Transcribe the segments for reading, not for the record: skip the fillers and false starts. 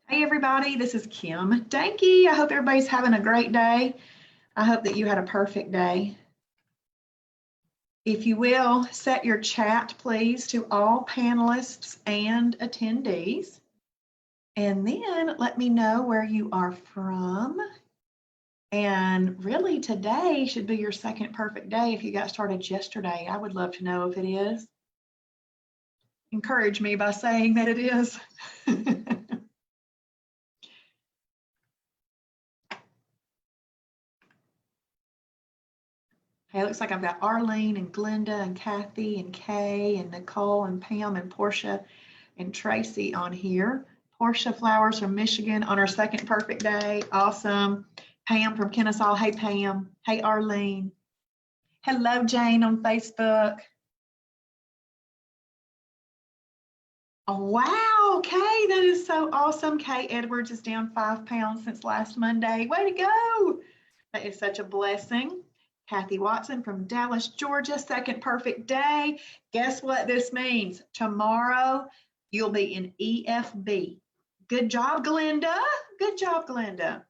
Hey everybody, this is Kim Danke. I hope everybody's having a great day. I hope that you had a perfect day. If you will, set your chat please to all panelists and attendees. And then let me know where you are from. And really today should be your second perfect day if you got started yesterday. I would love to know if it is. Encourage me by saying that it is. Hey, it looks like I've got Arlene and Glenda and Kathy and Kay and Nicole and Pam and Portia and Tracy on here. Portia Flowers from Michigan on her second perfect day. Awesome. Pam from Kennesaw. Hey, Pam. Hey, Arlene. Hello, Jane on Facebook. Oh, wow, Kay, that is so awesome. Kay Edwards is down 5 pounds since last Monday. Way to go. That is such a blessing. Kathy Watson from Dallas, Georgia, second perfect day. Guess what this means? Tomorrow you'll be in EFB. Good job, Glenda. Good job, Glenda.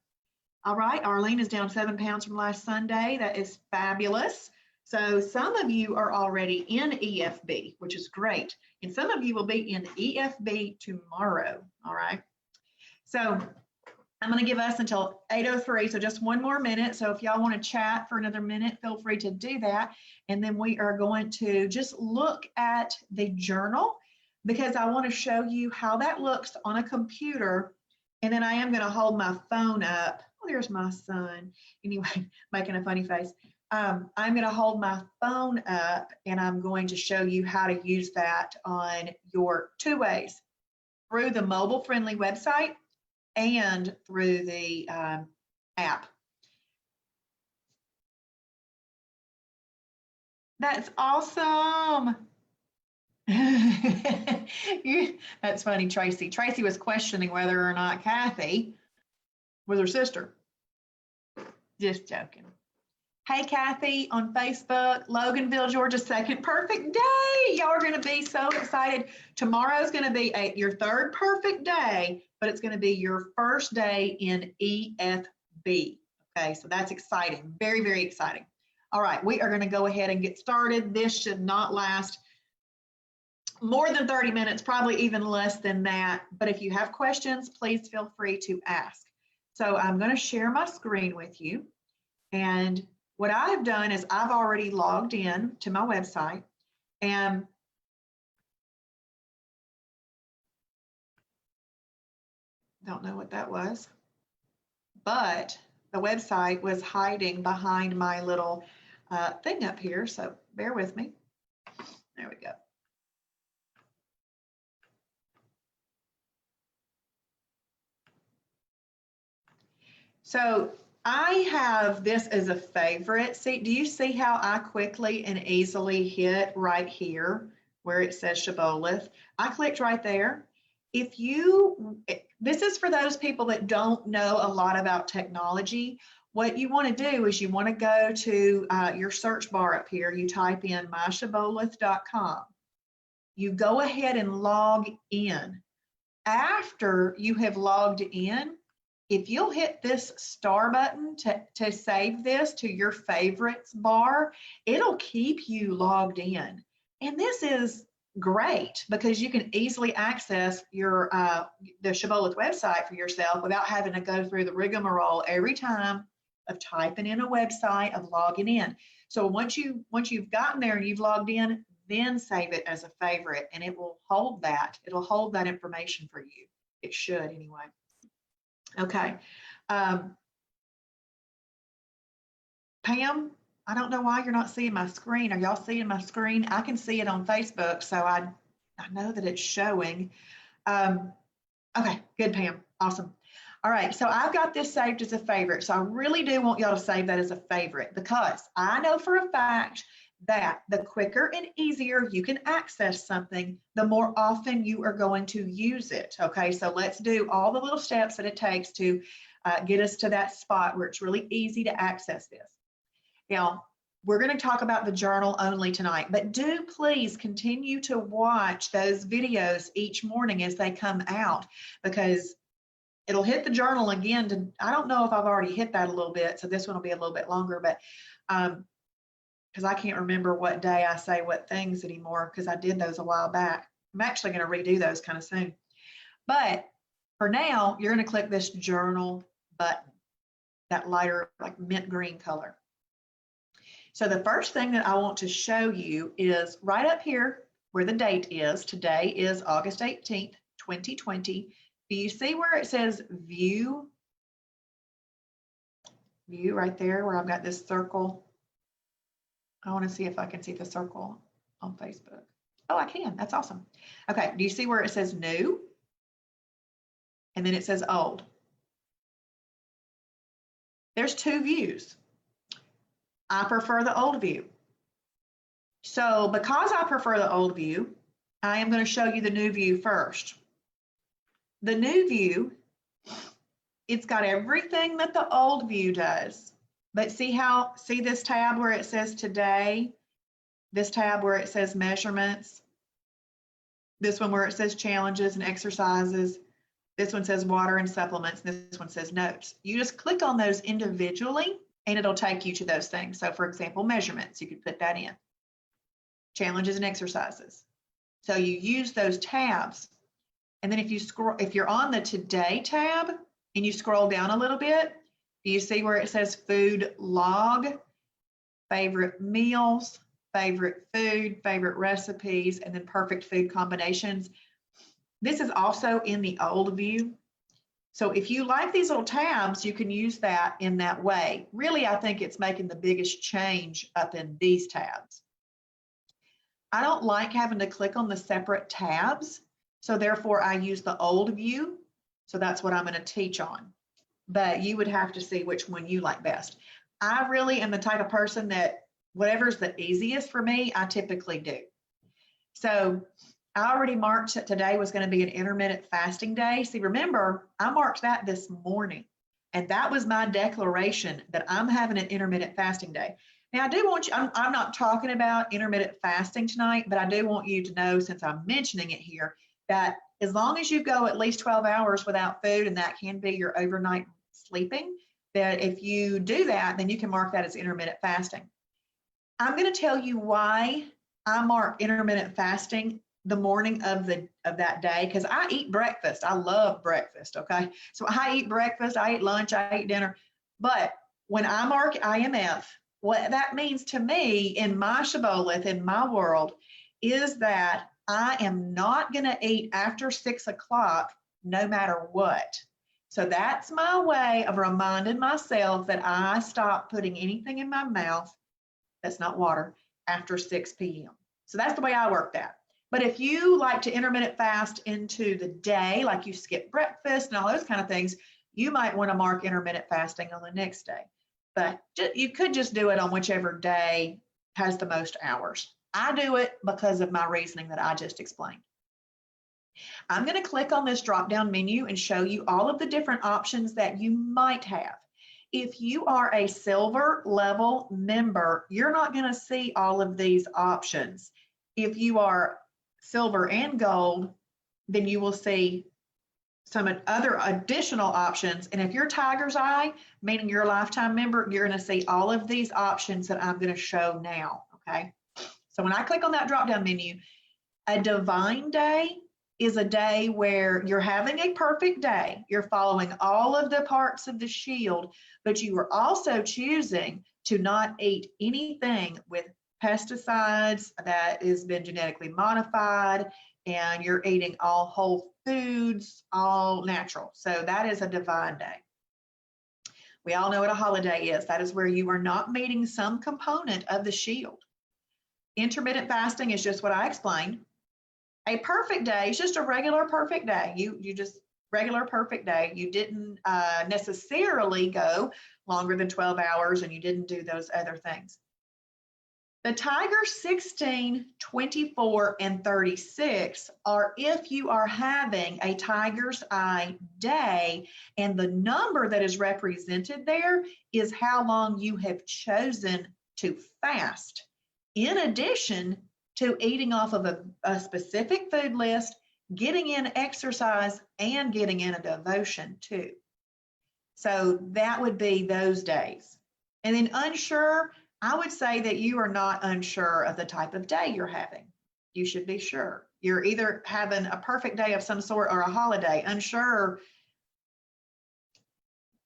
All right, Arlene is down 7 pounds from last Sunday. That is fabulous. So some of you are already in EFB, which is great. And some of you will be in EFB tomorrow. All right. So I'm going to give us until 8:03, so just one more minute. So if y'all want to chat for another minute, feel free to do that. And then we are going to just look at the journal because I want to show you how that looks on a computer. And then I am going to hold my phone up. Oh, there's my son. Anyway, making a funny face. I'm going to hold my phone up and I'm going to show you how to use that on your two ways, through the mobile-friendly website and through the app. That's awesome. That's funny, Tracy. Tracy was questioning whether or not Kathy was her sister. Just joking. Hey, Kathy on Facebook, Loganville, Georgia, second perfect day. Y'all are going to be so excited. Tomorrow's going to be your third perfect day, but it's going to be your first day in EFB. Okay, so that's exciting. Very, very exciting. All right, we are going to go ahead and get started. This should not last more than 30 minutes, probably even less than that. But if you have questions, please feel free to ask. So I'm going to share my screen with you. And what I've done is I've already logged in to my website and don't know what that was, but the website was hiding behind my little thing up here. So bear with me. There we go. So I have this as a favorite. See, do you see how I quickly and easily hit right here where it says Shibboleth? I clicked right there. This is for those people that don't know a lot about technology. What you want to do is you want to go to your search bar up here. You type in myshibboleth.com. You go ahead and log in. After you have logged in, if you'll hit this star button to save this to your favorites bar, it'll keep you logged in. And this is great because you can easily access your the Shibboleth website for yourself without having to go through the rigmarole every time of typing in a website, of logging in. So once you've gotten there and you've logged in, then save it as a favorite and it will hold that. It'll hold that information for you. It should anyway. Okay. Pam, I don't know why you're not seeing my screen. Are y'all seeing my screen? I can see it on Facebook, so I know that it's showing. Okay, good, Pam. Awesome. All right, so I've got this saved as a favorite. So I really do want y'all to save that as a favorite because I know for a fact that the quicker and easier you can access something, the more often you are going to use it. Okay, so let's do all the little steps that it takes to get us to that spot where it's really easy to access this. Now, we're going to talk about the journal only tonight, but do please continue to watch those videos each morning as they come out because it'll hit the journal again. I don't know if I've already hit that a little bit, so this one will be a little bit longer, but because I can't remember what day I say what things anymore because I did those a while back. I'm actually going to redo those kind of soon. But for now, you're going to click this journal button, that lighter, like mint green color. So the first thing that I want to show you is right up here where the date is. Today is August 18th, 2020. Do you see where it says view? View right there where I've got this circle. I want to see if I can see the circle on Facebook. Oh, I can. That's awesome. Okay. Do you see where it says new? And then it says old. There's two views. I prefer the old view. So because I prefer the old view, I am going to show you the new view first. The new view, it's got everything that the old view does. But see this tab where it says today, this tab where it says measurements, this one where it says challenges and exercises, this one says water and supplements, and this one says notes. You just click on those individually and it'll take you to those things. So for example, measurements, you could put that in. Challenges and exercises. So you use those tabs. And then if you're on the Today tab and you scroll down a little bit, do you see where it says food log, favorite meals, favorite food, favorite recipes, and then perfect food combinations? This is also in the old view. So if you like these little tabs, you can use that in that way. Really, I think it's making the biggest change up in these tabs. I don't like having to click on the separate tabs. So therefore I use the old view. So that's what I'm going to teach on. But you would have to see which one you like best. I really am the type of person that whatever's the easiest for me, I typically do. So I already marked that today was going to be an intermittent fasting day. See, remember, I marked that this morning, and that was my declaration that I'm having an intermittent fasting day. Now, I do want you, I'm not talking about intermittent fasting tonight, but I do want you to know, since I'm mentioning it here, that as long as you go at least 12 hours without food, and that can be your overnight sleeping, that if you do that, then you can mark that as intermittent fasting. I'm going to tell you why I mark intermittent fasting the morning of that day, because I eat breakfast. I love breakfast, okay? So I eat breakfast, I eat lunch, I eat dinner. But when I mark IMF, what that means to me in my Shibboleth, in my world, is that I am not going to eat after 6 o'clock no matter what. So that's my way of reminding myself that I stop putting anything in my mouth that's not water after 6 p.m. So that's the way I work that. But if you like to intermittent fast into the day, like you skip breakfast and all those kind of things, you might want to mark intermittent fasting on the next day. But you could just do it on whichever day has the most hours. I do it because of my reasoning that I just explained. I'm going to click on this drop-down menu and show you all of the different options that you might have. If you are a silver level member, you're not going to see all of these options. If you are silver and gold, then you will see some other additional options. And if you're Tiger's Eye, meaning you're a lifetime member, you're going to see all of these options that I'm going to show now, okay? So when I click on that drop-down menu, a divine day is a day where you're having a perfect day. You're following all of the parts of the shield, but you are also choosing to not eat anything with pesticides that has been genetically modified, and you're eating all whole foods, all natural. So that is a divine day. We all know what a holiday is. That is where you are not meeting some component of the shield. Intermittent fasting is just what I explained. A perfect day is just a regular perfect day. You just regular perfect day. You didn't necessarily go longer than 12 hours, and you didn't do those other things. The Tiger 16, 24, and 36 are if you are having a Tiger's Eye day, and the number that is represented there is how long you have chosen to fast, in addition to eating off of a specific food list getting in exercise and getting in a devotion too. So that would be those days. And then unsure, I would say that you are not unsure of the type of day you're having. You should be sure. You're either having a perfect day of some sort or a holiday. Unsure,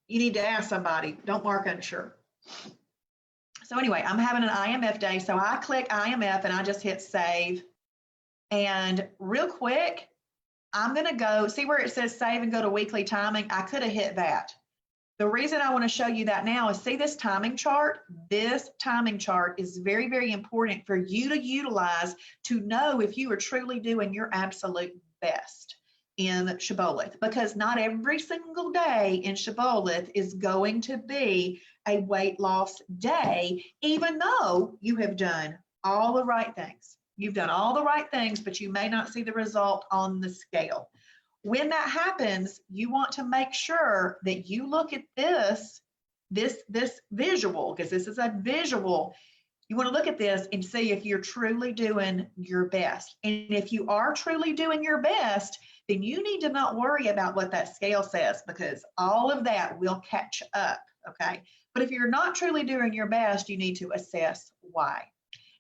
you need to ask somebody. Don't mark unsure. So anyway, I'm having an IMF day. So I click IMF and I just hit save. And real quick, I'm going to go see where it says save and go to weekly timing. I could have hit that. The reason I want to show you that now is see this timing chart? This timing chart is very, very important for you to utilize to know if you are truly doing your absolute best in Shibboleth, because not every single day in Shibboleth is going to be a weight loss day, even though you have done all the right things. You've done all the right things, but you may not see the result on the scale. When that happens, you want to make sure that you look at this visual, because this is a visual. You want to look at this and see if you're truly doing your best. And if you are truly doing your best, then you need to not worry about what that scale says, because all of that will catch up, okay? But if you're not truly doing your best, you need to assess why.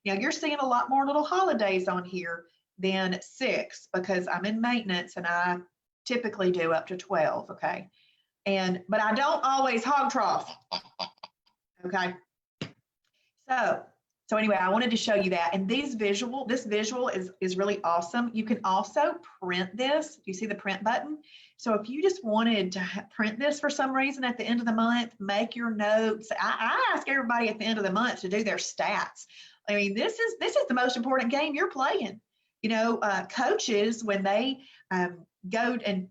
Now, you're seeing a lot more little holidays on here than 6, because I'm in maintenance and I typically do up to 12, okay? But I don't always hog trough, okay? So anyway, I wanted to show you that. And this visual is really awesome. You can also print this. Do you see the print button? So if you just wanted to print this for some reason at the end of the month, make your notes. I ask everybody at the end of the month to do their stats. I mean, this is the most important game you're playing. You know, coaches, when they go and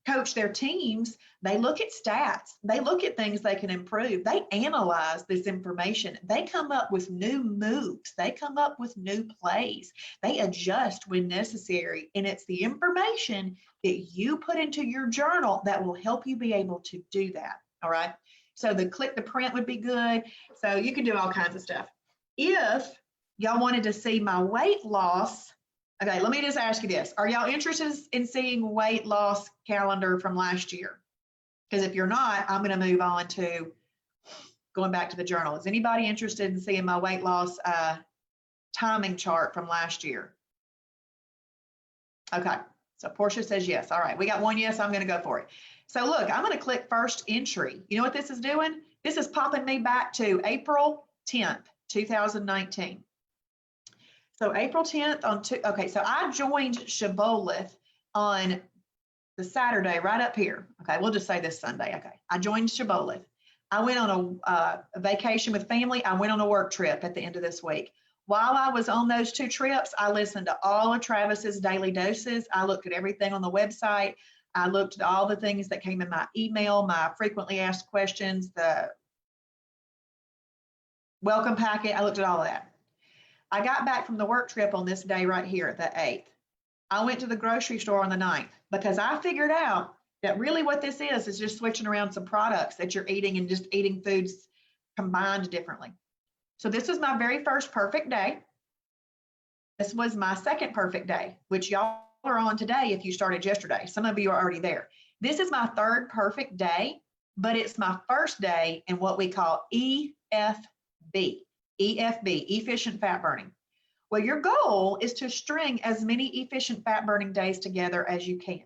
coach their teams, they look at stats. They look at things they can improve. They analyze this information. They come up with new moves. They come up with new plays. They adjust when necessary. And it's the information that you put into your journal that will help you be able to do that. All right. So click the print would be good. So you can do all kinds of stuff. If y'all wanted to see my weight loss, okay, let me just ask you this. Are y'all interested in seeing weight loss calendar from last year? Because if you're not, I'm going to move on to going back to the journal. Is anybody interested in seeing my weight loss timing chart from last year? Okay, so Portia says yes. All right, we got one yes. I'm going to go for it. So look, I'm going to click first entry. You know what this is doing? This is popping me back to April 10th, 2019. So April 10th okay, so I joined Shibboleth on the Saturday right up here. Okay, we'll just say this Sunday. Okay, I joined Shibboleth. I went on a vacation with family. I went on a work trip at the end of this week. While I was on those 2 trips, I listened to all of Travis's daily doses. I looked at everything on the website. I looked at all the things that came in my email, my frequently asked questions, the welcome packet. I looked at all of that. I got back from the work trip on this day right here, the 8th. I went to the grocery store on the 9th because I figured out that really what this is just switching around some products that you're eating and just eating foods combined differently. So this was my very first perfect day. This was my second perfect day, which y'all are on today if you started yesterday. Some of you are already there. This is my third perfect day, but it's my first day in what we call EFB. EFB, efficient fat burning. Well, your goal is to string as many efficient fat burning days together as you can.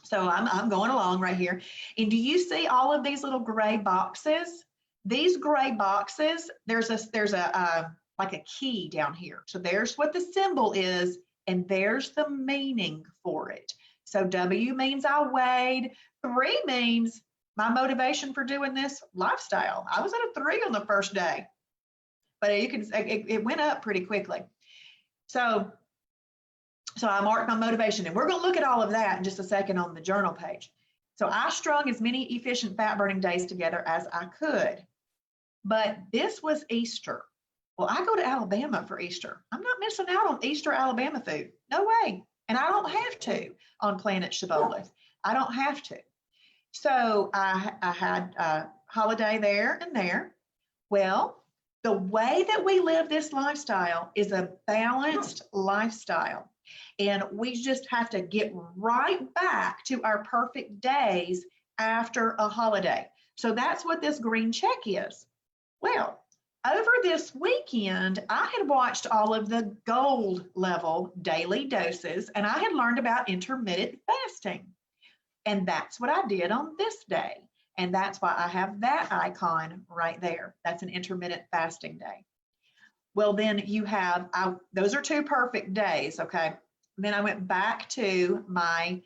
So I'm going along right here. And do you see all of these little gray boxes? These gray boxes, there's a like a key down here. So there's what the symbol is, and there's the meaning for it. So W means I weighed. 3 means my motivation for doing this lifestyle. I was at a 3 on the first day. But it went up pretty quickly. So I marked my motivation, and we're going to look at all of that in just a second on the journal page. So I strung as many efficient fat burning days together as I could. But this was Easter. Well, I go to Alabama for Easter. I'm not missing out on Easter Alabama food. No way. And I don't have to on Planet Shibboleth. I don't have to. So I had a holiday there and there. Well, the way that we live this lifestyle is a balanced lifestyle. And we just have to get right back to our perfect days after a holiday. So that's what this green check is. Well, over this weekend, I had watched all of the gold level daily doses, and I had learned about intermittent fasting. And that's what I did on this day. And that's why I have that icon right there. That's an intermittent fasting day. Well, then you have, those are 2 perfect days, okay? Then I went back to my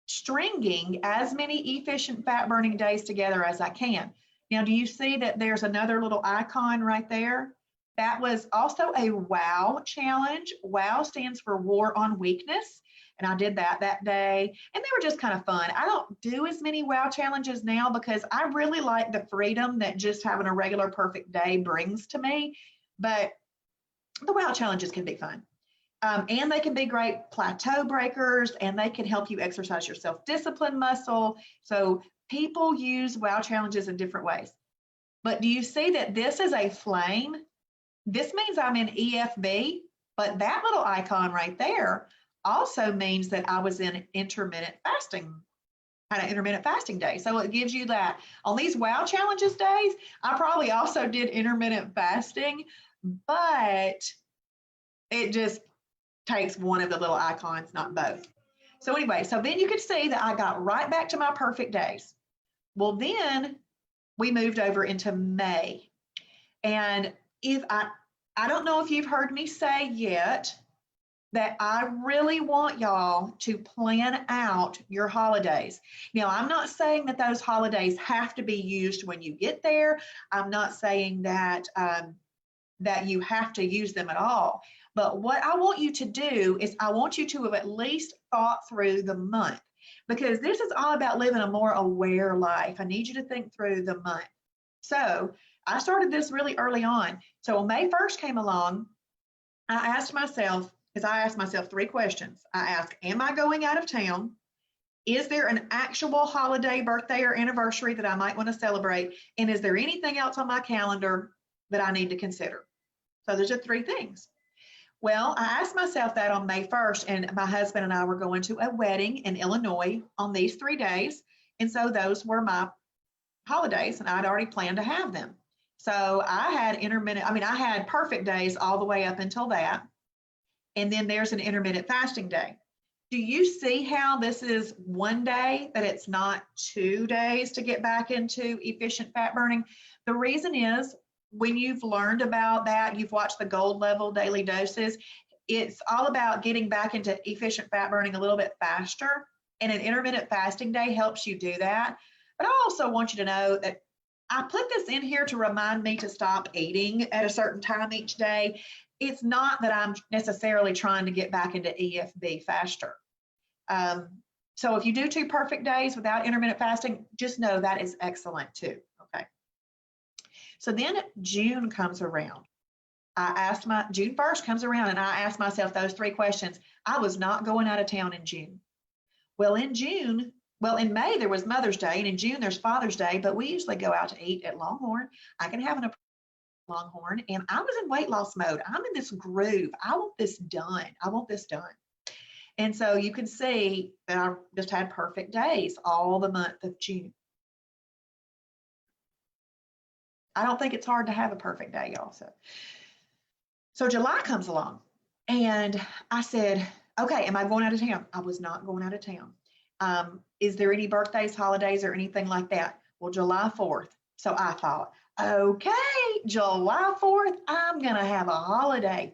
stringing as many efficient fat burning days together as I can. Now, do you see that there's another little icon right there? That was also a WOW challenge. WOW stands for War on Weakness. And I did that day. And they were just kind of fun. I don't do as many WOW challenges now because I really like the freedom that just having a regular perfect day brings to me. But the WOW challenges can be fun. And they can be great plateau breakers, and they can help you exercise your self-discipline muscle. So people use WOW challenges in different ways. But do you see that this is a flame? This means I'm in EFB, but that little icon right there also means that I was in intermittent fasting, kind of intermittent fasting day. So it gives you that. On these WOW challenges days, I probably also did intermittent fasting, but it just takes one of the little icons, not both. So anyway, so then you could see that I got right back to my perfect days. Well, then we moved over into May. And if I don't know if you've heard me say yet that I really want y'all to plan out your holidays. Now, I'm not saying that those holidays have to be used when you get there. I'm not saying that that you have to use them at all. But what I want you to do is I want you to have at least thought through the month, because this is all about living a more aware life. I need you to think through the month. So I started this really early on. So when May 1st came along, I asked myself 3 questions. I asked, am I going out of town? Is there an actual holiday, birthday, or anniversary that I might want to celebrate? And is there anything else on my calendar that I need to consider? So those are 3 things. Well, I asked myself that on May 1st, and my husband and I were going to a wedding in Illinois on these 3 days. And so those were my holidays, and I'd already planned to have them. So I had perfect days all the way up until that. And then there's an intermittent fasting day. Do you see how this is 1 day, that it's not 2 days to get back into efficient fat burning? The reason is, when you've learned about that, you've watched the gold level daily doses, it's all about getting back into efficient fat burning a little bit faster. And an intermittent fasting day helps you do that. But I also want you to know that I put this in here to remind me to stop eating at a certain time each day. It's not that I'm necessarily trying to get back into EFB faster. So if you do 2 perfect days without intermittent fasting, just know that is excellent too. Okay. So then June comes around. June 1st comes around, and I asked myself those 3 questions. I was not going out of town in June. Well, in May, there was Mother's Day, and in June, there's Father's Day, but we usually go out to eat at Longhorn. I can have an Longhorn, and I was in weight loss mode. I'm in this groove. I want this done. And so you can see that I just had perfect days all the month of June. I don't think it's hard to have a perfect day, y'all. So July comes along, and I said, okay, am I going out of town? I was not going out of town. Is there any birthdays, holidays, or anything like that? Well, July 4th. So I thought, okay, July 4th, I'm going to have a holiday.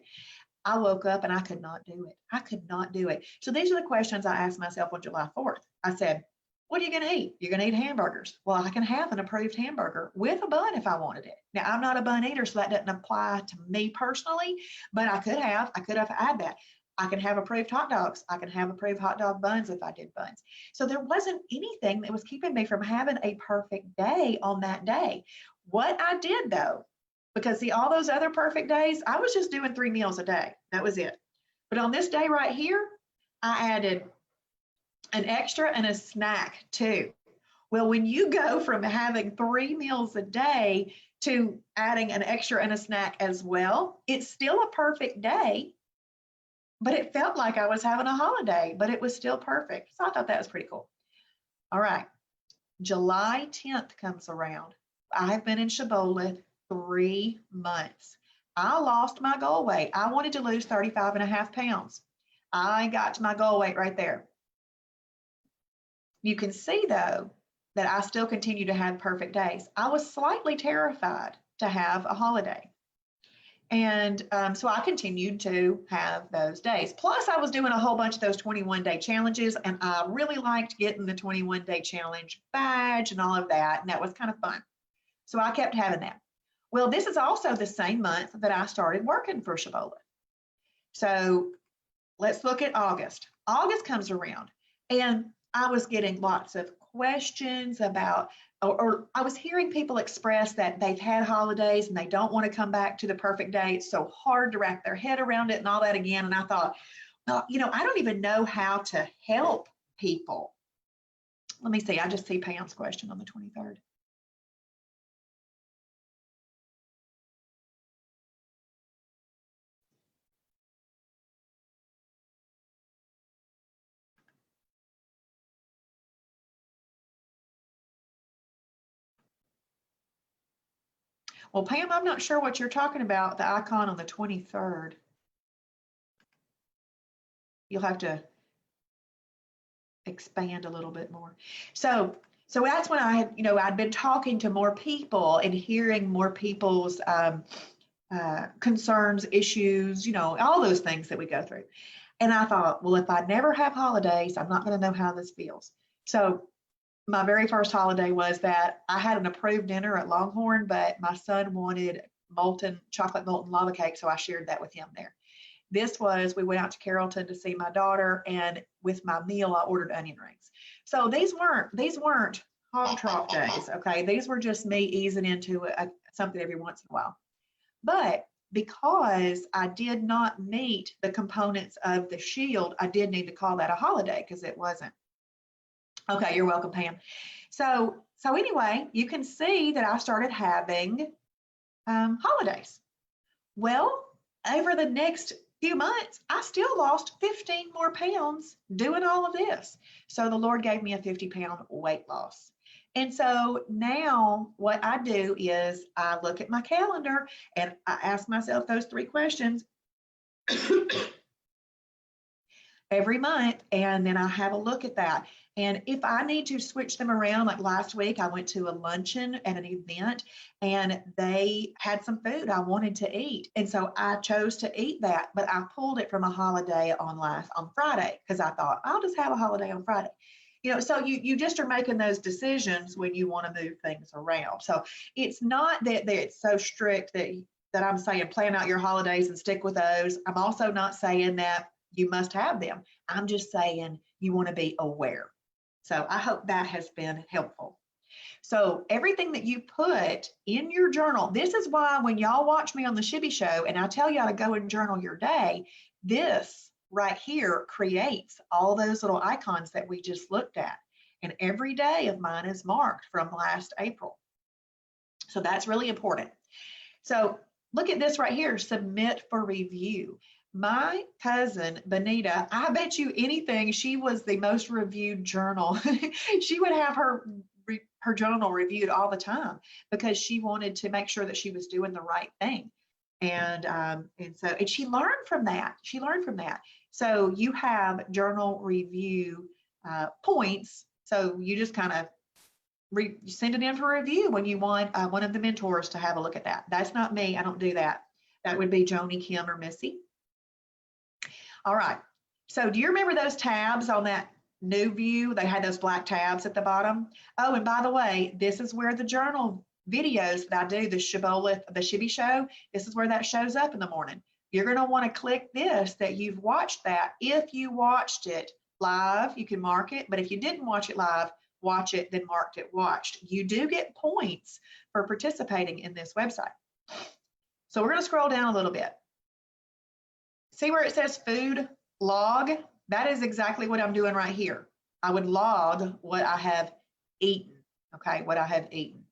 I woke up and I could not do it. So these are the questions I asked myself on July 4th. I said, what are you going to eat? You're going to eat hamburgers. Well, I can have an approved hamburger with a bun if I wanted it. Now, I'm not a bun eater, so that doesn't apply to me personally, but I could have had that. I can have approved hot dogs. I can have approved hot dog buns if I did buns. So there wasn't anything that was keeping me from having a perfect day on that day. What I did though, because see, all those other perfect days, I was just doing 3 meals a day. That was it. But on this day right here, I added an extra and a snack too. Well, when you go from having 3 meals a day to adding an extra and a snack as well, it's still a perfect day, but it felt like I was having a holiday, but it was still perfect. So I thought that was pretty cool. All right, July 10th comes around. I have been in Shibboleth 3 months. I lost my goal weight. I wanted to lose 35.5 pounds. I got to my goal weight right there. You can see though that I still continue to have perfect days. I was slightly terrified to have a holiday. And so I continued to have those days. Plus, I was doing a whole bunch of those 21-day challenges, and I really liked getting the 21-day challenge badge and all of that. And that was kind of fun. So I kept having that. Well, this is also the same month that I started working for Shibboleth. So let's look at August. August comes around, and I was getting lots of questions about, or I was hearing people express that they've had holidays and they don't want to come back to the perfect day. It's so hard to wrap their head around it and all that again. And I thought, well, I don't even know how to help people. Let me see. I just see Pam's question on the 23rd. Well, Pam, I'm not sure what you're talking about, the icon on the 23rd. You'll have to expand a little bit more. So that's when I had, I'd been talking to more people and hearing more people's concerns, issues, all those things that we go through. And I thought, well, if I never have holidays, I'm not going to know how this feels. So my very first holiday was that I had an approved dinner at Longhorn, but my son wanted chocolate molten lava cake, so I shared that with him there. We went out to Carrollton to see my daughter, and with my meal, I ordered onion rings. So these weren't hog trough days, okay? These were just me easing into something every once in a while. But because I did not meet the components of the shield, I did need to call that a holiday because it wasn't. Okay, you're welcome, Pam. So anyway, you can see that I started having holidays. Well, over the next few months, I still lost 15 more pounds doing all of this. So the Lord gave me a 50-pound weight loss. And so now what I do is I look at my calendar and I ask myself those 3 questions every month, and then I have a look at that. And if I need to switch them around, like last week, I went to a luncheon at an event and they had some food I wanted to eat. And so I chose to eat that, but I pulled it from a holiday on Friday because I thought I'll just have a holiday on Friday. So you just are making those decisions when you want to move things around. So it's not that it's so strict that I'm saying plan out your holidays and stick with those. I'm also not saying that you must have them. I'm just saying you want to be aware. So I hope that has been helpful. So everything that you put in your journal, this is why when y'all watch me on the Shibby Show and I tell y'all to go and journal your day, this right here creates all those little icons that we just looked at. And every day of mine is marked from last April. So that's really important. So look at this right here, submit for review. My cousin, Benita, I bet you anything, she was the most reviewed journal. She would have her journal reviewed all the time because she wanted to make sure that she was doing the right thing. And she learned from that. So you have journal review points. So you just kind of send it in for review when you want one of the mentors to have a look at that. That's not me. I don't do that. That would be Joni, Kim, or Missy. All right. So do you remember those tabs on that new view? They had those black tabs at the bottom. Oh, and by the way, this is where the journal videos that I do, the Shibby Show, this is where that shows up in the morning. You're going to want to click this that you've watched that. If you watched it live, you can mark it. But if you didn't watch it live, watch it, then marked it watched. You do get points for participating in this website. So we're going to scroll down a little bit. See where it says food log? That is exactly what I'm doing right here. I would log what I have eaten, okay, what I have eaten.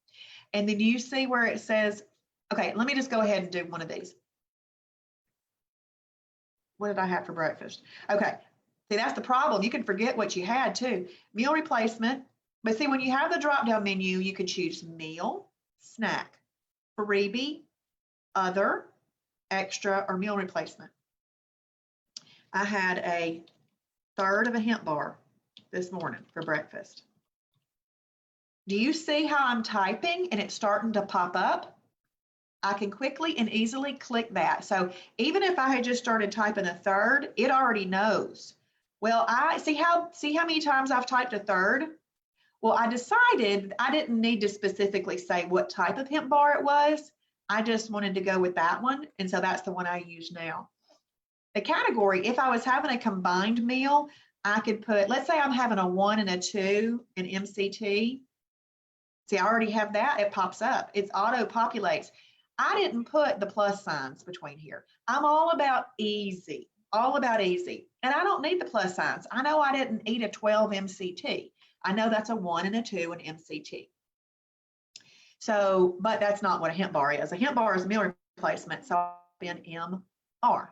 And then you see where it says, okay, let me just go ahead and do one of these. What did I have for breakfast? Okay. See, that's the problem. You can forget what you had too. Meal replacement. But see, when you have the drop-down menu, you can choose meal, snack, freebie, other, extra, or meal replacement. I had a third of a hemp bar this morning for breakfast. Do you see how I'm typing and it's starting to pop up? I can quickly and easily click that. So even if I had just started typing a third, it already knows. Well, I see how many times I've typed a third? Well, I decided I didn't need to specifically say what type of hemp bar it was. I just wanted to go with that one. And so that's the one I use now. The category, if I was having a combined meal, I could put, let's say I'm having a 1 and a 2 in MCT. See, I already have that. It pops up. It's auto-populates. I didn't put the plus signs between here. I'm all about easy, all about easy. And I don't need the plus signs. I know I didn't eat a 12 MCT. I know that's a 1 and a 2 in MCT. So, but that's not what a hemp bar is. A hemp bar is a meal replacement. So I'll be an MR.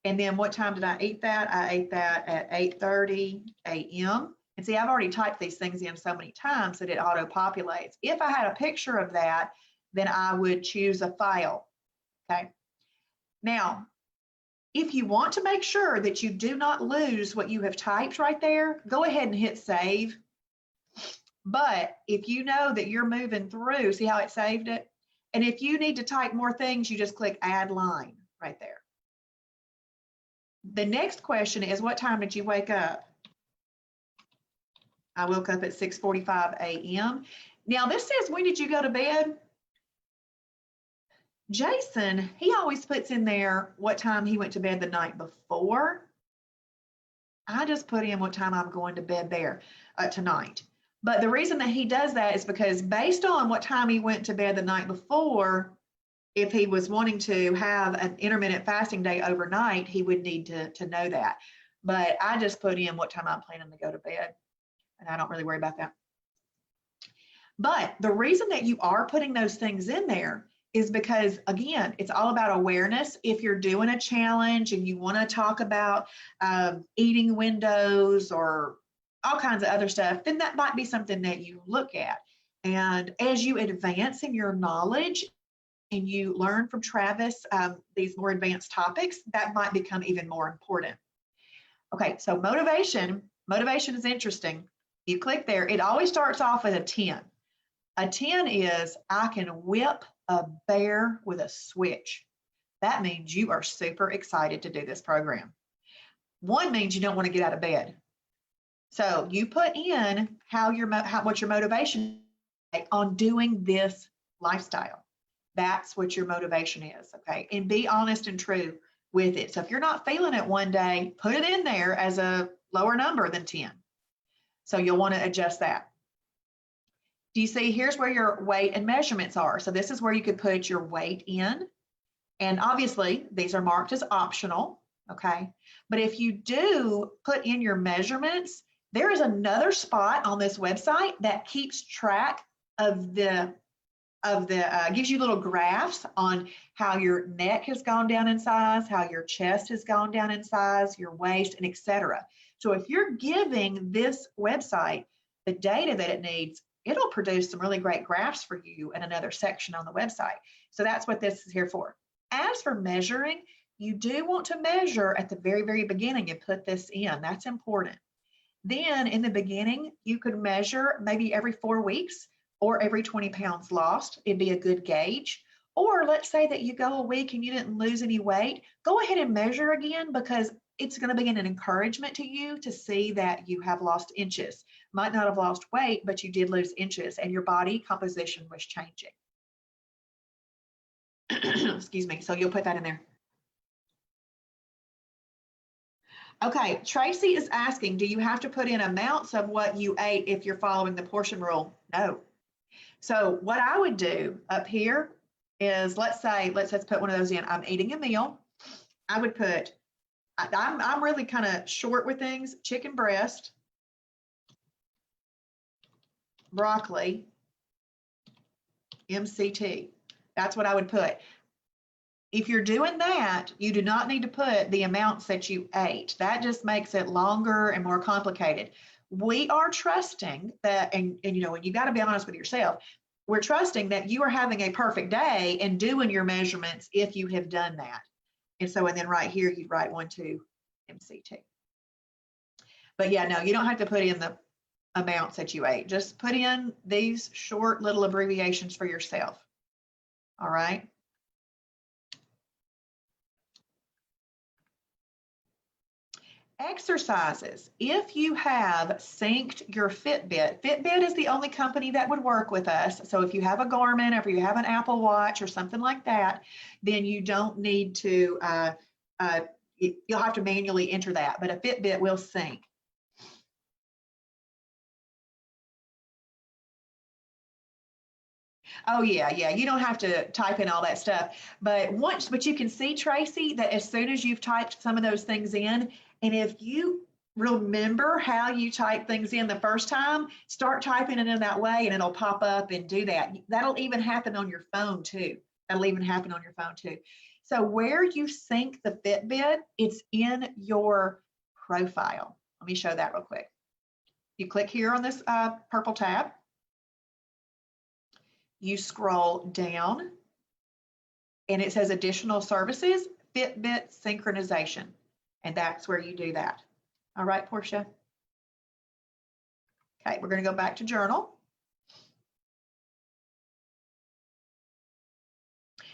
And then what time did I eat that? I ate that at 8:30 a.m. And see, I've already typed these things in so many times that it auto-populates. If I had a picture of that, then I would choose a file, okay? Now, if you want to make sure that you do not lose what you have typed right there, go ahead and hit save. But if you know that you're moving through, see how it saved it? And if you need to type more things, you just click add line right there. The next question is, what time did you wake up? I woke up at 6:45 a.m. Now this says, when did you go to bed? Jason, he always puts in there what time he went to bed the night before. I just put in what time I'm going to bed there tonight. But the reason that he does that is because based on what time he went to bed the night before, if he was wanting to have an intermittent fasting day overnight, he would need to know that. But I just put in what time I'm planning to go to bed, and I don't really worry about that. But the reason that you are putting those things in there is because, again, it's all about awareness. If you're doing a challenge and you want to talk about eating windows or all kinds of other stuff, then that might be something that you look at. And as you advance in your knowledge and you learn from Travis these more advanced topics, that might become even more important. Okay, so motivation is interesting. You click there, it always starts off at a 10. A 10 is, I can whip a bear with a switch. That means you are super excited to do this program. 1 means you don't want to get out of bed. So you put in what your motivation is on doing this lifestyle. That's what your motivation is, okay? And be honest and true with it. So if you're not feeling it one day, put it in there as a lower number than 10. So you'll want to adjust that. Do you see, here's where your weight and measurements are. So this is where you could put your weight in. And obviously, these are marked as optional, okay? But if you do put in your measurements, there is another spot on this website that keeps track of gives you little graphs on how your neck has gone down in size, how your chest has gone down in size, your waist, and etc. So if you're giving this website the data that it needs, it'll produce some really great graphs for you in another section on the website. So that's what this is here for. As for measuring, you do want to measure at the very, very beginning and put this in. That's important. Then in the beginning, you could measure maybe every 4 weeks or every 20 pounds lost. It'd be a good gauge. Or let's say that you go a week and you didn't lose any weight, go ahead and measure again, because it's going to be an encouragement to you to see that you have lost inches. Might not have lost weight, but you did lose inches and your body composition was changing. Excuse me. So you'll put that in there. Okay, Tracy is asking, do you have to put in amounts of what you ate if you're following the portion rule? No. So what I would do up here is, let's put one of those in. I'm eating a meal. I would put, I'm really kind of short with things, chicken breast, broccoli, MCT. That's what I would put. If you're doing that, you do not need to put the amounts that you ate. That just makes it longer and more complicated. We are trusting that, and you know, and you got to be honest with yourself. We're trusting that you are having a perfect day and doing your measurements if you have done that. And so, and then right here, you write 1, 2, MC2. But yeah, no, you don't have to put in the amounts that you ate. Just put in these short little abbreviations for yourself. All right. Exercises. If you have synced your Fitbit, Fitbit is the only company that would work with us. So if you have a Garmin or if you have an Apple Watch or something like that, then you don't need to, you'll have to manually enter that, but a Fitbit will sync. Oh yeah, you don't have to type in all that stuff. But you can see, Tracy, that as soon as you've typed some of those things in, and if you remember how you type things in the first time, start typing it in that way and it'll pop up and do that. That'll even happen on your phone too. So where you sync the Fitbit, it's in your profile. Let me show that real quick. You click here on this purple tab. You scroll down and it says additional services, Fitbit synchronization. And that's where you do that. All right, Portia. Okay, we're going to go back to journal.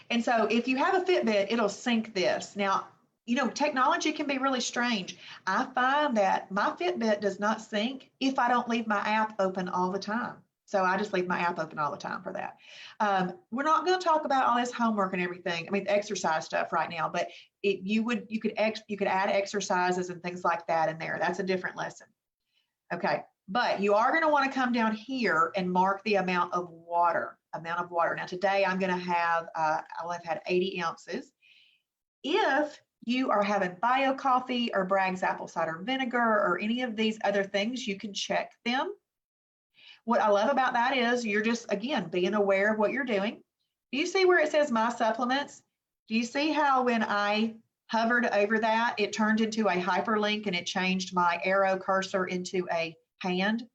And so if you have a Fitbit, it'll sync this. Now, you know, technology can be really strange. I find that my Fitbit does not sync if I don't leave my app open all the time. So I just leave my app open all the time for that. We're not going to talk about all this homework and everything. I mean, exercise stuff right now, but you could add exercises and things like that in there. That's a different lesson. Okay, but you are going to want to come down here and mark the amount of water. Now today I'm going to have, I'll have had 80 ounces. If you are having bio coffee or Bragg's apple cider vinegar or any of these other things, you can check them. What I love about that is you're just, again, being aware of what you're doing. Do you see where it says my supplements? Do you see how when I hovered over that, it turned into a hyperlink and it changed my arrow cursor into a hand?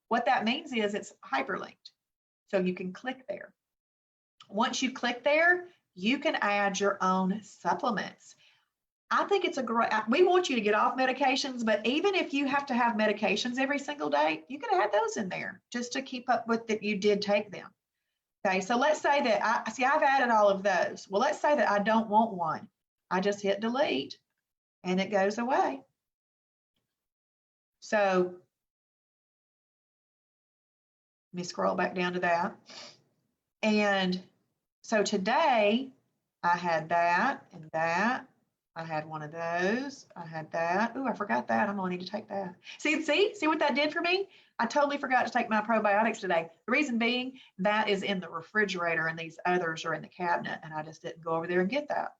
What that means is it's hyperlinked. So you can click there. Once you click there, you can add your own supplements. I think it's we want you to get off medications, but even if you have to have medications every single day, you can add those in there just to keep up with that you did take them. Okay, so let's say that I've added all of those. Well, let's say that I don't want one. I just hit delete and it goes away. So let me scroll back down to that. And so today I had that and that. I had one of those. I had that. Ooh, I forgot that. I'm gonna need to take that. See what that did for me? I totally forgot to take my probiotics today. The reason being that is in the refrigerator and these others are in the cabinet and I just didn't go over there and get that.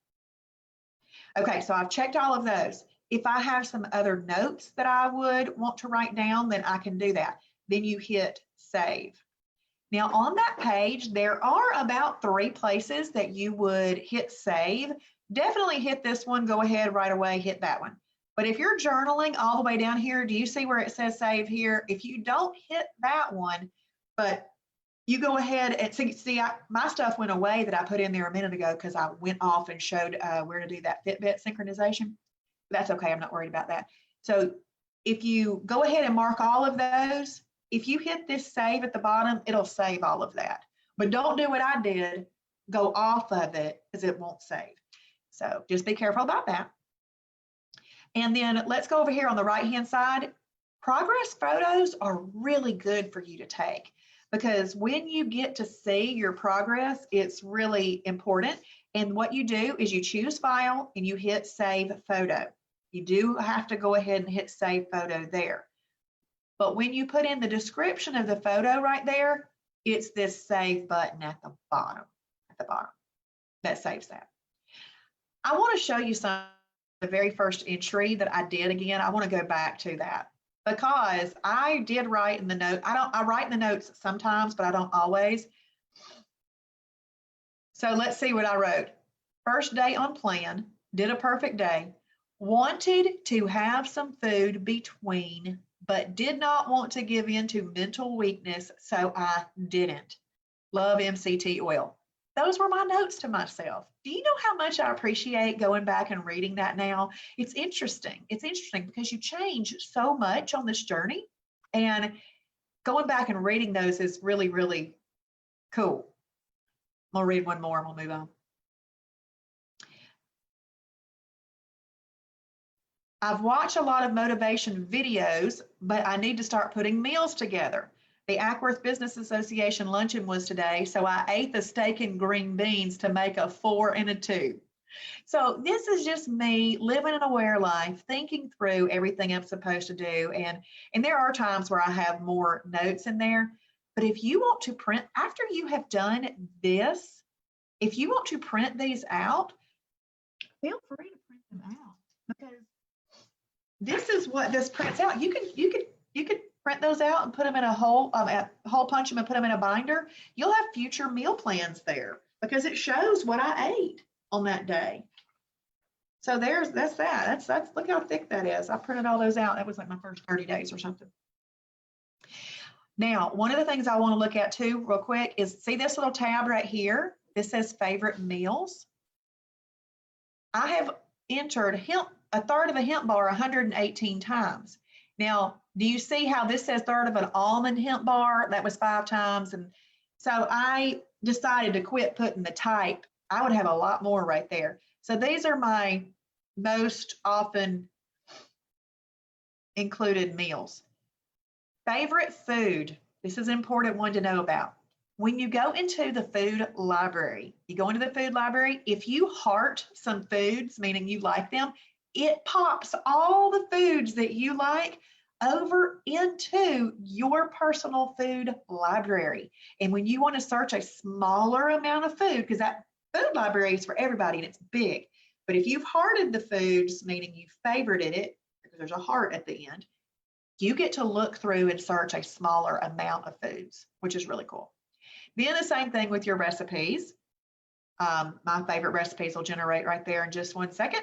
Okay, so I've checked all of those. If I have some other notes that I would want to write down, then I can do that. Then you hit save. Now on that page, there are about 3 places that you would hit save. Definitely hit this one, go ahead right away, hit that one. But if you're journaling all the way down here, do you see where it says save here? If you don't hit that one, but you go ahead and see my stuff went away that I put in there a minute ago because I went off and showed where to do that Fitbit synchronization. That's okay, I'm not worried about that. So if you go ahead and mark all of those, if you hit this save at the bottom, it'll save all of that. But don't do what I did, go off of it because it won't save. So just be careful about that. And then let's go over here on the right-hand side. Progress photos are really good for you to take because when you get to see your progress, it's really important. And what you do is you choose file and you hit save photo. You do have to go ahead and hit save photo there. But when you put in the description of the photo right there, it's this save button at the bottom, that saves that. I want to show you the very first entry that I did again. I want to go back to that because I did write in the note. I write in the notes sometimes, but I don't always. So let's see what I wrote. First day on plan, did a perfect day, wanted to have some food between, but did not want to give in to mental weakness, so I didn't. Love MCT oil. Those were my notes to myself. Do you know how much I appreciate going back and reading that now? It's interesting. It's interesting because you change so much on this journey, and going back and reading those is really, really cool. I'm gonna read one more and we'll move on. I've watched a lot of motivation videos, but I need to start putting meals together. The Ackworth Business Association luncheon was today, so I ate the steak and green beans to make a 4 and a 2. So this is just me living an aware life, thinking through everything I'm supposed to do. And there are times where I have more notes in there. But if you want to print, after you have done this, if you want to print these out, feel free to print them out, because this is what this prints out. You could print those out and put them in a hole punch them and put them in a binder. You'll have future meal plans there because it shows what I ate on that day. So that's that. That's look how thick that is. I printed all those out. That was like my first 30 days or something. Now, one of the things I want to look at too, real quick, is see this little tab right here? This says favorite meals. I have entered a third of a hemp bar 118 times. Now, do you see how this says third of an almond hemp bar? That was 5 times. And so I decided to quit putting the type. I would have a lot more right there. So these are my most often included meals. Favorite food. This is an important one to know about. When you go into the food library, if you heart some foods, meaning you like them, it pops all the foods that you like over into your personal food library. And when you want to search a smaller amount of food, because that food library is for everybody and it's big, but if you've hearted the foods, meaning you favorited it, because there's a heart at the end, you get to look through and search a smaller amount of foods, which is really cool. Then the same thing with your recipes. My favorite recipes will generate right there in just 1 second.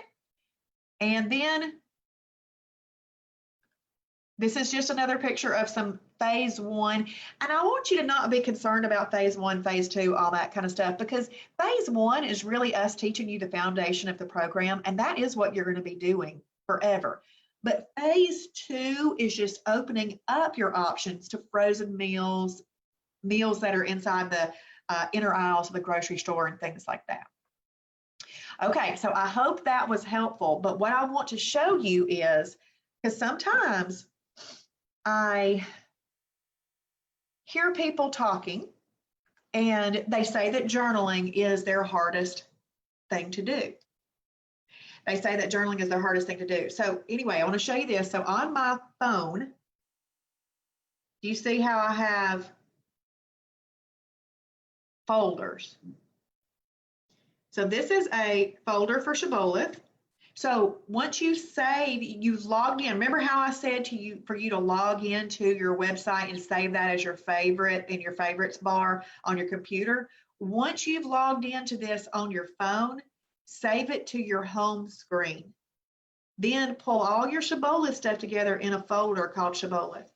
And then this is just another picture of some phase 1. And I want you to not be concerned about phase 1, phase 2, all that kind of stuff, because phase 1 is really us teaching you the foundation of the program. And that is what you're going to be doing forever. But phase 2 is just opening up your options to frozen meals, meals that are inside the inner aisles of the grocery store and things like that. Okay, so I hope that was helpful. But what I want to show you is, because sometimes I hear people talking and they say that journaling is their hardest thing to do. They say that journaling is their hardest thing to do. So anyway, I want to show you this. So on my phone, do you see how I have folders? So this is a folder for Shibboleth. So once you save, you've logged in. Remember how I said to you for you to log into your website and save that as your favorite in your favorites bar on your computer? Once you've logged into this on your phone, save it to your home screen. Then pull all your Shibboleth stuff together in a folder called Shibboleth.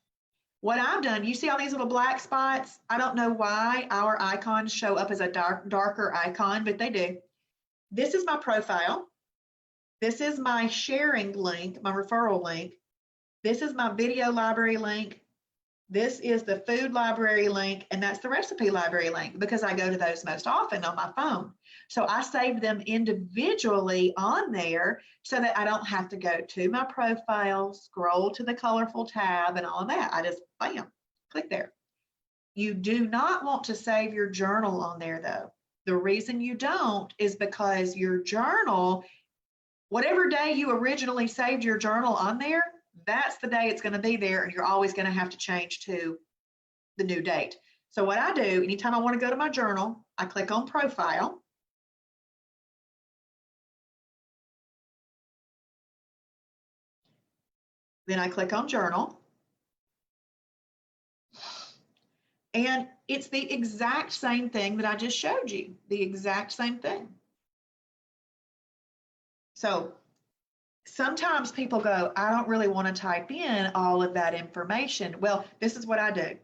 What I've done, you see all these little black spots? I don't know why our icons show up as a darker icon, but they do. This is my profile. This is my sharing link, my referral link. This is my video library link. This is the food library link, and that's the recipe library link because I go to those most often on my phone. So I saved them individually on there so that I don't have to go to my profile, scroll to the colorful tab and all of that. I just, bam, click there. You do not want to save your journal on there though. The reason you don't is because your journal, whatever day you originally saved your journal on there, that's the day it's going to be there, and you're always going to have to change to the new date. So what I do, anytime I want to go to my journal, I click on profile. Then I click on journal. And it's the exact same thing that I just showed you, the exact same thing. So sometimes people go, I don't really want to type in all of that information. Well, this is what I do.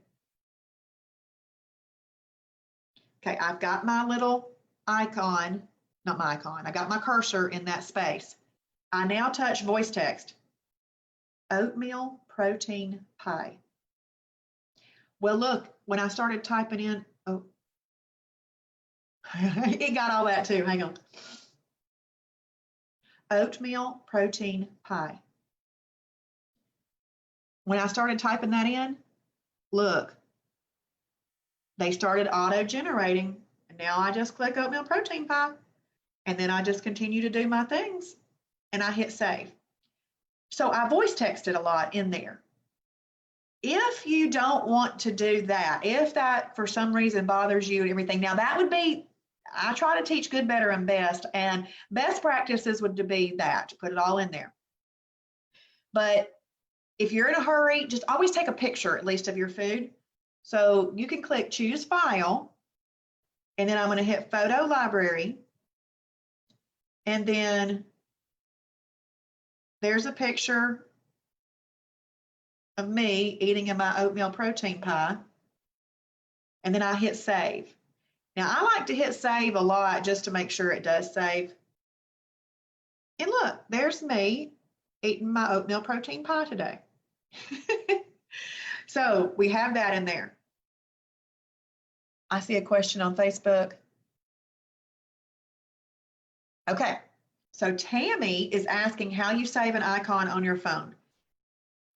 Okay, I've got my little icon, not my icon, I got my cursor in that space. I now touch voice text. Oatmeal protein pie. Well, look, when I started typing in, oh, it got all that too. Hang on. Oatmeal protein pie. When I started typing that in, look, they started auto-generating. And now I just click oatmeal protein pie. And then I just continue to do my things. And I hit save. So I voice texted a lot in there. If you don't want to do that, if that for some reason bothers you and everything, now that would be, I try to teach good, better, and best, and best practices would be that, to put it all in there. But if you're in a hurry, just always take a picture at least of your food. So you can click choose file, and then I'm going to hit photo library, and then there's a picture of me eating in my oatmeal protein pie, and then I hit save. Now I like to hit save a lot just to make sure it does save. And look, there's me eating my oatmeal protein pie today. So we have that in there. I see a question on Facebook. Okay, so Tammy is asking how you save an icon on your phone.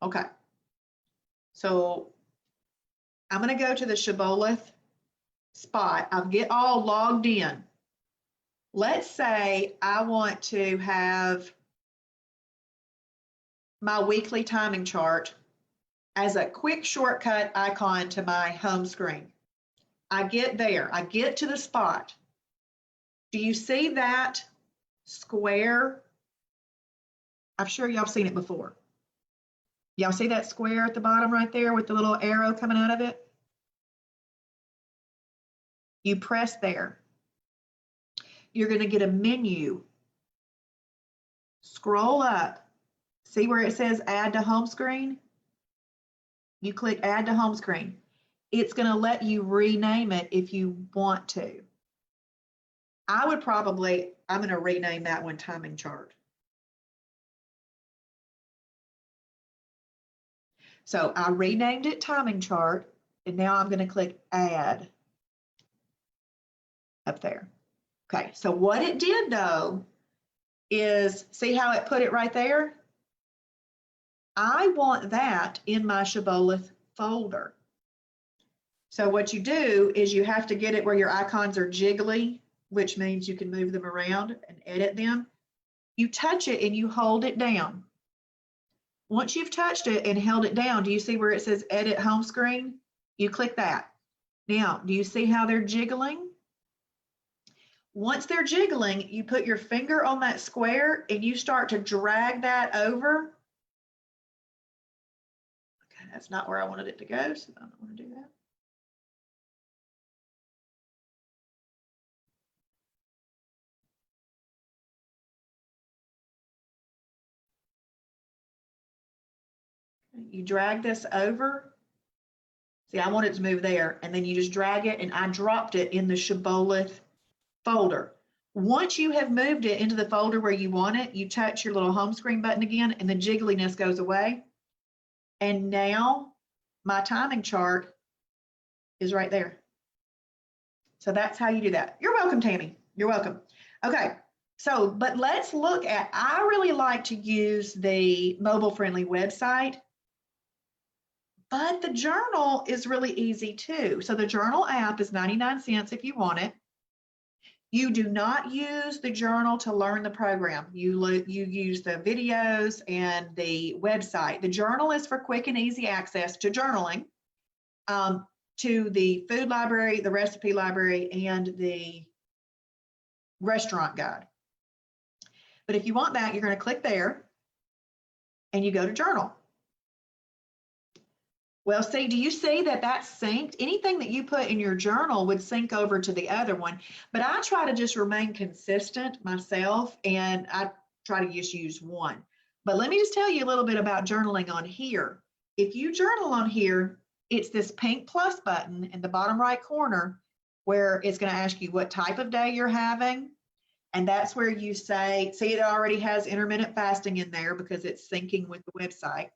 Okay, so I'm going to go to the Shibboleth spot. I'll get all logged in. Let's say I want to have my weekly timing chart as a quick shortcut icon to my home screen. I get there, I get to the spot. Do you see that square? I'm sure y'all have seen it before. Y'all see that square at the bottom right there with the little arrow coming out of it? You press there. You're going to get a menu. Scroll up. See where it says add to home screen? You click add to home screen. It's going to let you rename it if you want to. I'm going to rename that one timing chart. So I renamed it timing chart, and now I'm going to click add up there. Okay, so what it did though is, see how it put it right there? I want that in my Shibboleth folder. So what you do is you have to get it where your icons are jiggly, which means you can move them around and edit them. You touch it and you hold it down. Once you've touched it and held it down, do you see where it says edit home screen? You click that. Now, do you see how they're jiggling? Once they're jiggling, you put your finger on that square and you start to drag that over. Okay, that's not where I wanted it to go, so I don't want to do that. You drag this over. See, I want it to move there, and then you just drag it, and I dropped it in the Shibboleth folder. Once you have moved it into the folder where you want it, you touch your little home screen button again, and the jiggliness goes away. And now my timing chart is right there. So that's how you do that. You're welcome, Tammy. You're welcome. Okay, so, but let's look at, I really like to use the mobile-friendly website. But the journal is really easy too. So the journal app is 99 cents if you want it. You do not use the journal to learn the program. You use the videos and the website. The journal is for quick and easy access to journaling, to the food library, the recipe library, and the restaurant guide. But if you want that, you're going to click there and you go to journal. Well, see, do you see that that's synced? Anything that you put in your journal would sync over to the other one, but I try to just remain consistent myself, and try to just use one. But let me just tell you a little bit about journaling on here. If you journal on here, it's this pink plus button in the bottom right corner where it's going to ask you what type of day you're having. And that's where you say, see, it already has intermittent fasting in there because it's syncing with the website.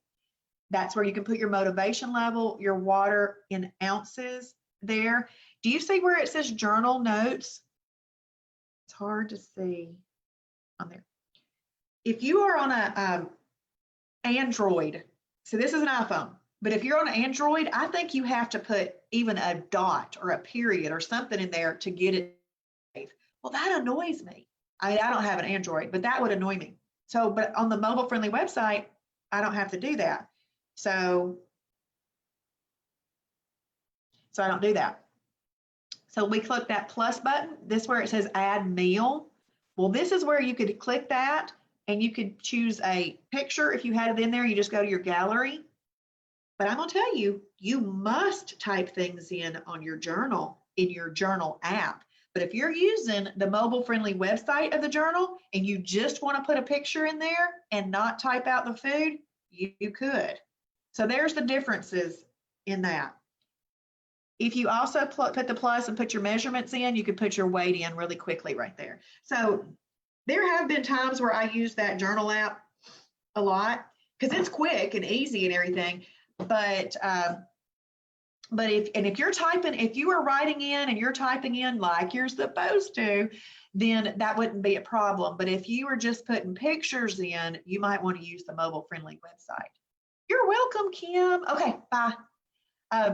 That's where you can put your motivation level, your water in ounces there. Do you see where it says journal notes? It's hard to see on there. If you are on a Android, so this is an iPhone, but if you're on an Android, I think you have to put even a dot or a period or something in there to get it. Well, that annoys me. I don't have an Android, but that would annoy me. So, but on the mobile friendly website, I don't have to do that. So I don't do that. So we click that plus button. This where it says add meal. Well, this is where you could click that and you could choose a picture. If you had it in there, you just go to your gallery. But I'm gonna tell you, you must type things in on your journal, in your journal app. But if you're using the mobile friendly website of the journal and you just want to put a picture in there and not type out the food, you could. So there's the differences in that. If you also put the plus and put your measurements in, you could put your weight in really quickly right there. So there have been times where I use that journal app a lot because it's quick and easy and everything. But if you're typing, if you are writing in and you're typing in like you're supposed to, then that wouldn't be a problem. But if you are just putting pictures in, you might want to use the mobile friendly website. You're welcome, Kim. Okay, bye.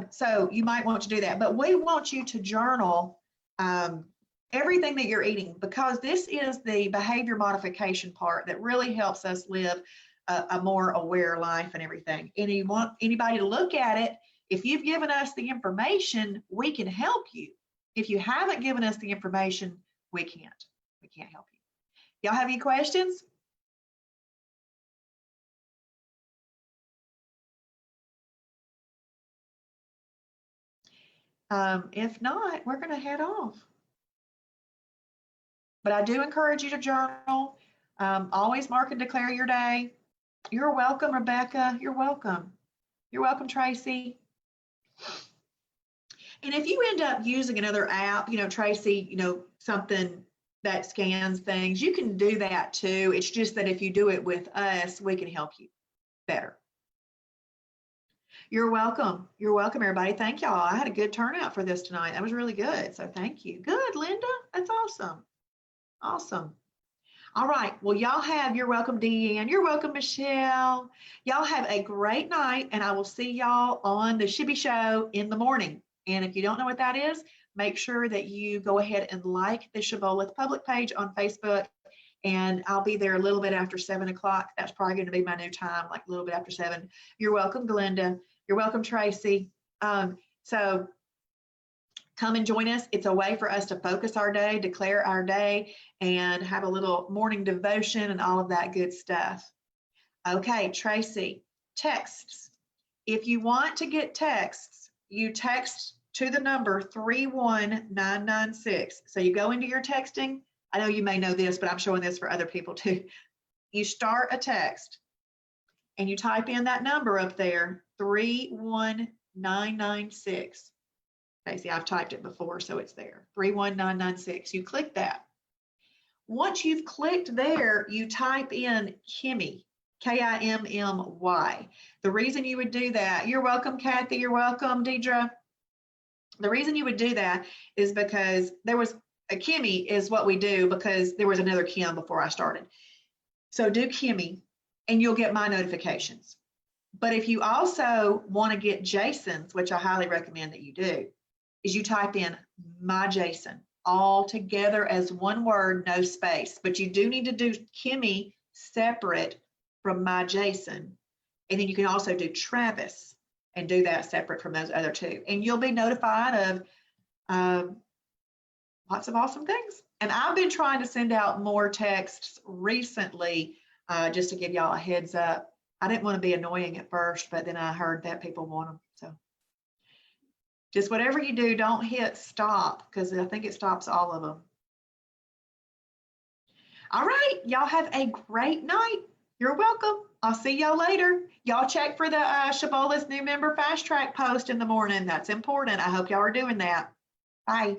So you might want to do that, but we want you to journal everything that you're eating because this is the behavior modification part that really helps us live a more aware life and everything. And you want anybody to look at it. If you've given us the information, we can help you. If you haven't given us the information, we can't. We can't help you. Y'all have any questions? If not, we're going to head off. But I do encourage you to journal. Always mark and declare your day. You're welcome, Rebecca. You're welcome. You're welcome, Tracy. And if you end up using another app, Tracy, something that scans things, you can do that too. It's just that if you do it with us, we can help you better. You're welcome. You're welcome, everybody. Thank y'all. I had a good turnout for this tonight. That was really good. So thank you. Good, Linda. That's awesome. Awesome. All right. Well, you're welcome, Deanne. You're welcome, Michelle. Y'all have a great night, and I will see y'all on the Shibby Show in the morning. And if you don't know what that is, make sure that you go ahead and like the Shibboleth public page on Facebook. And I'll be there a little bit after 7 o'clock. That's probably going to be my new time, like a little bit after 7. You're welcome, Glenda. You're welcome, Tracy. So come and join us. It's a way for us to focus our day, declare our day, and have a little morning devotion and all of that good stuff. Okay, Tracy, texts. If you want to get texts, you text to the number 31996. So you go into your texting. I know you may know this, but I'm showing this for other people too. You start a text and you type in that number up there, 31996. Okay, see, I've typed it before, so it's there, 31996. You click that. Once you've clicked there, you type in Kimmy, Kimmy. The reason you would do that, you're welcome, Kathy, you're welcome, Deidre. The reason you would do that is because there was a Kimmy is what we do because there was another Kim before I started. So do Kimmy and you'll get my notifications. But if you also want to get Jason's, which I highly recommend that you do, is you type in my Jason all together as one word, no space. But you do need to do Kimmy separate from my Jason. And then you can also do Travis and do that separate from those other two. And you'll be notified of lots of awesome things. And I've been trying to send out more texts recently just to give y'all a heads up. I didn't want to be annoying at first, but then I heard that people want them. So just whatever you do, don't hit stop because I think it stops all of them. All right, y'all have a great night. You're welcome. I'll see y'all later. Y'all check for the Shibboleth's new member fast track post in the morning. That's important. I hope y'all are doing that. Bye.